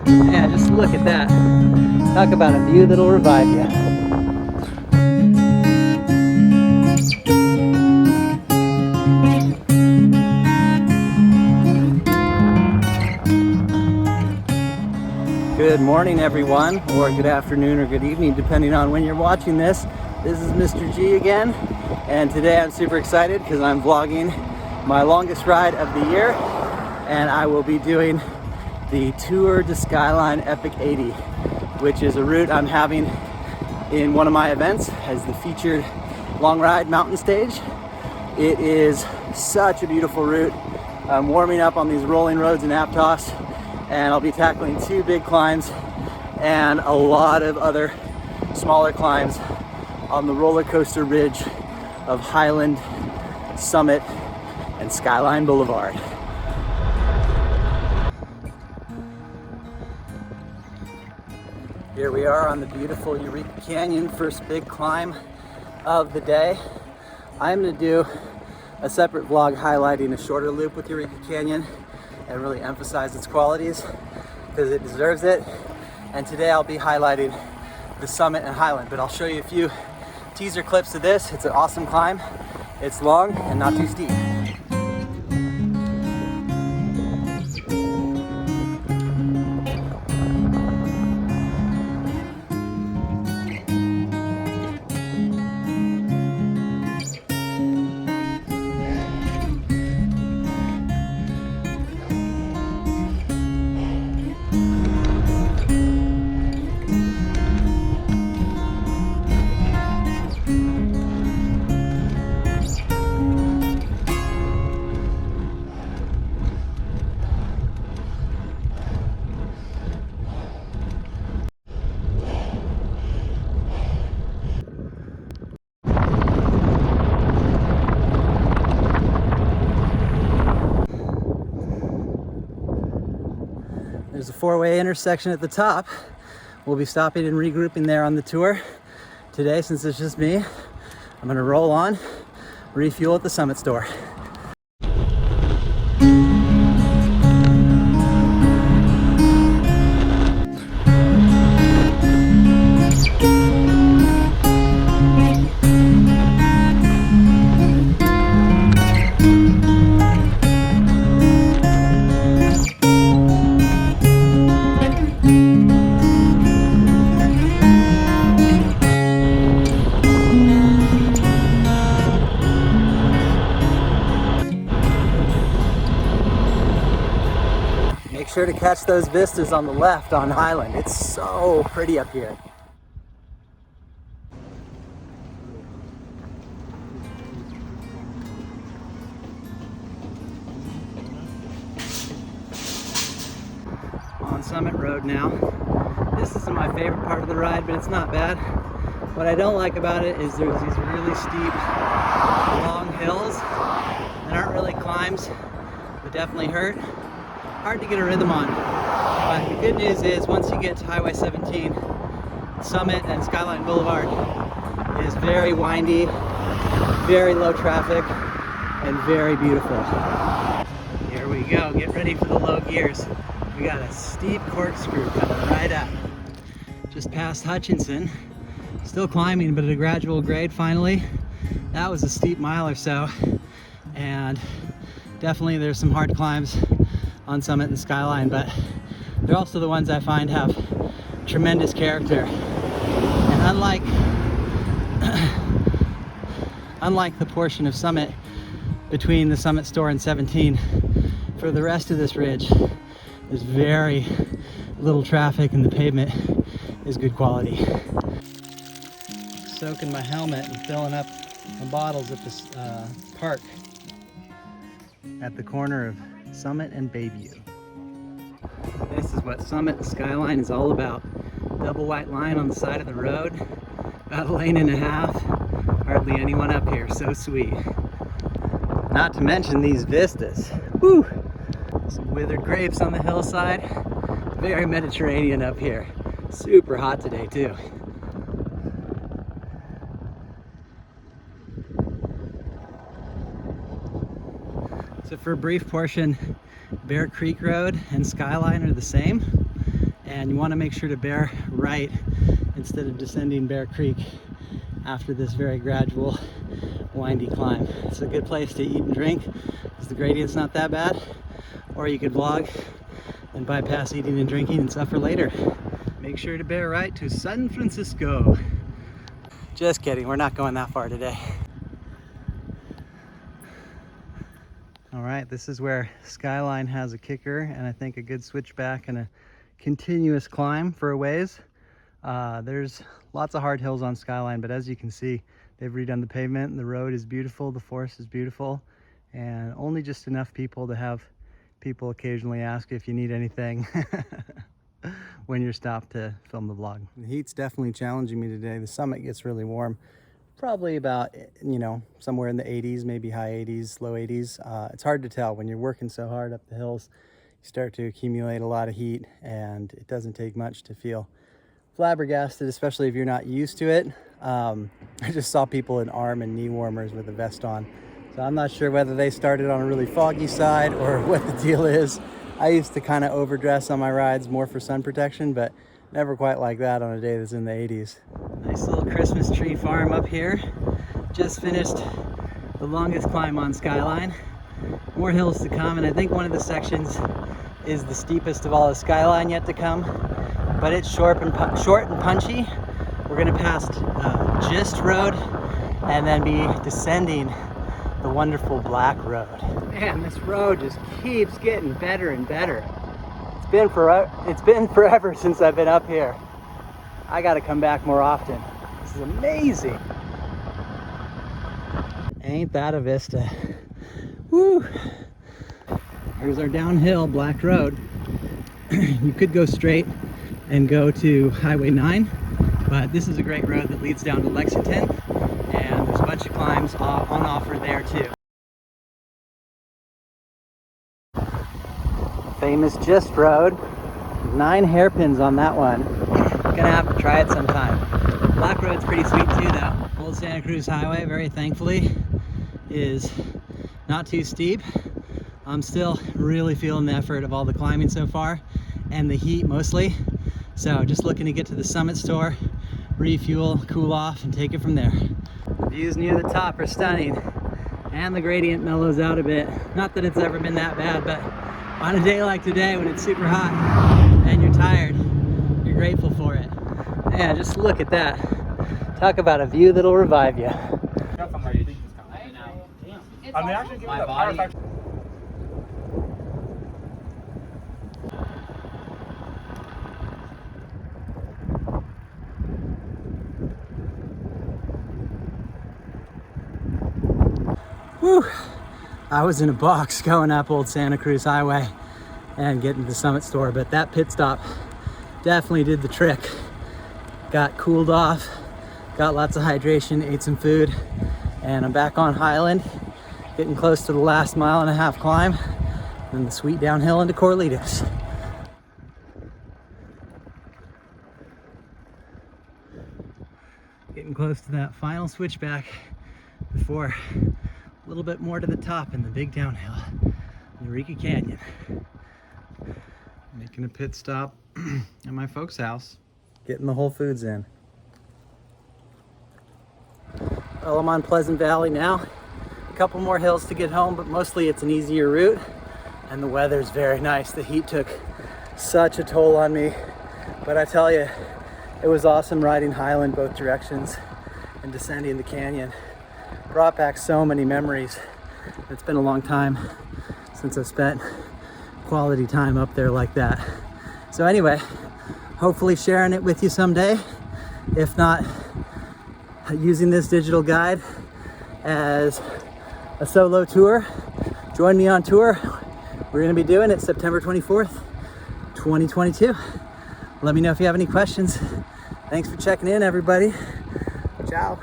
Yeah, just look at that. Talk about a view that'll revive you. Good morning, everyone, or good afternoon or good evening, depending on when you're watching this. This is Mr. G again, and today I'm super excited because I'm vlogging my longest ride of the year, and I will be doing the Tour de Skyline Epic 80, which is a route I'm having in one of my events as the featured long ride mountain stage. It is such a beautiful route. I'm warming up on these rolling roads in Aptos, and I'll be tackling 2 big climbs and a lot of other smaller climbs on the roller coaster ridge of Highland, Summit, and Skyline Boulevard. Here we are on the beautiful Eureka Canyon, first big climb of the day. I'm going to do a separate vlog highlighting a shorter loop with Eureka Canyon and really emphasize its qualities because it deserves it. And today I'll be highlighting the Summit and Highland, but I'll show you a few teaser clips of this. It's an awesome climb. It's long and not too steep. There's a 4-way intersection at the top. We'll be stopping and regrouping there on the tour. Today, since it's just me, I'm gonna roll on, refuel at the Summit store. Make sure to catch those vistas on the left on Highland. It's so pretty up here. On Summit Road now. This isn't my favorite part of the ride, but it's not bad. What I don't like about it is there's these really steep, long hills that aren't really climbs, but definitely hurt. Hard to get a rhythm on. But the good news is once you get to Highway 17, Summit and Skyline Boulevard is very windy, very low traffic, and very beautiful. Here we go, get ready for the low gears. We got a steep corkscrew coming right up. Just past Hutchinson. Still climbing, but at a gradual grade finally. That was a steep mile or so. And definitely there's some hard climbs on Summit and Skyline, but they're also the ones I find have tremendous character. And unlike the portion of Summit between the Summit store and 17, for the rest of this ridge, there's very little traffic and the pavement is good quality. Soaking my helmet and filling up my bottles at this park at the corner of Summit and Bayview. This is what Summit and Skyline is all about. Double white line on the side of the road, about a lane and a half. Hardly anyone up here, so sweet. Not to mention these vistas. Woo! Some withered grapes on the hillside. Very Mediterranean up here. Super hot today too. So for a brief portion, Bear Creek Road and Skyline are the same. and you want to make sure to bear right instead of descending Bear Creek after this very gradual, windy climb. It's a good place to eat and drink because the gradient's not that bad, or you could vlog and bypass eating and drinking and suffer later. Make sure to bear right to San Francisco. Just kidding, we're not going that far today. All right, this is where Skyline has a kicker and I think a good switchback and a continuous climb for a ways. There's lots of hard hills on Skyline, but as you can see, they've redone the pavement and the road is beautiful, the forest is beautiful, and only just enough people to have people occasionally ask if you need anything when you're stopped to film the vlog. The heat's definitely challenging me today. The summit gets really warm. Probably about, you know, somewhere in the 80s, maybe high 80s, low 80s. It's hard to tell when you're working so hard up the hills. You start to accumulate a lot of heat, and it doesn't take much to feel flabbergasted, especially if you're not used to it. I just saw people in arm and knee warmers with a vest on. So I'm not sure whether they started on a really foggy side or what the deal is. I used to kind of overdress on my rides more for sun protection, but never quite like that on a day that's in the 80s. Nice little Christmas tree farm up here. Just finished the longest climb on Skyline. More hills to come, and I think one of the sections is the steepest of all the Skyline yet to come, but it's short and punchy. We're gonna pass Gist Road and then be descending the wonderful Black Road. Man, this road just keeps getting better and better. It's been forever since I've been up here. I gotta come back more often. This is amazing. Ain't that a vista? Woo! Here's our downhill Black Road. You could go straight and go to Highway 9, but this is a great road that leads down to Lexington, and there's a bunch of climbs on offer there too. Famous Gist Road. 9 hairpins on that one. Gonna have to try it sometime. Black Road's pretty sweet too though. Old Santa Cruz Highway, very thankfully, is not too steep. I'm still really feeling the effort of all the climbing so far, and the heat mostly. So just looking to get to the summit store, refuel, cool off, and take it from there. The views near the top are stunning, and the gradient mellows out a bit. Not that it's ever been that bad, but on a day like today when it's super hot and you're tired, you're grateful for it. Yeah, just look at that. Talk about a view that'll revive you. Whew. I was in a box going up Old Santa Cruz Highway and getting to the summit store, but that pit stop definitely did the trick. Got cooled off, got lots of hydration, ate some food, and I'm back on Highland, getting close to the last 1.5 mile climb, and the sweet downhill into Corlitos. Getting close to that final switchback before a little bit more to the top in the big downhill, Eureka Canyon. Making a pit stop at my folks' house. Getting the Whole Foods in. Well, I'm on Pleasant Valley now. A couple more hills to get home, but mostly it's an easier route, and the weather's very nice. The heat took such a toll on me, but I tell you, it was awesome riding Highland both directions and descending the canyon. Brought back so many memories. It's been a long time since I've spent quality time up there like that. So anyway, hopefully sharing it with you someday. If not, using this digital guide as a solo tour. Join me on tour. We're gonna be doing it September 24th, 2022. Let me know if you have any questions. Thanks for checking in, everybody. Ciao.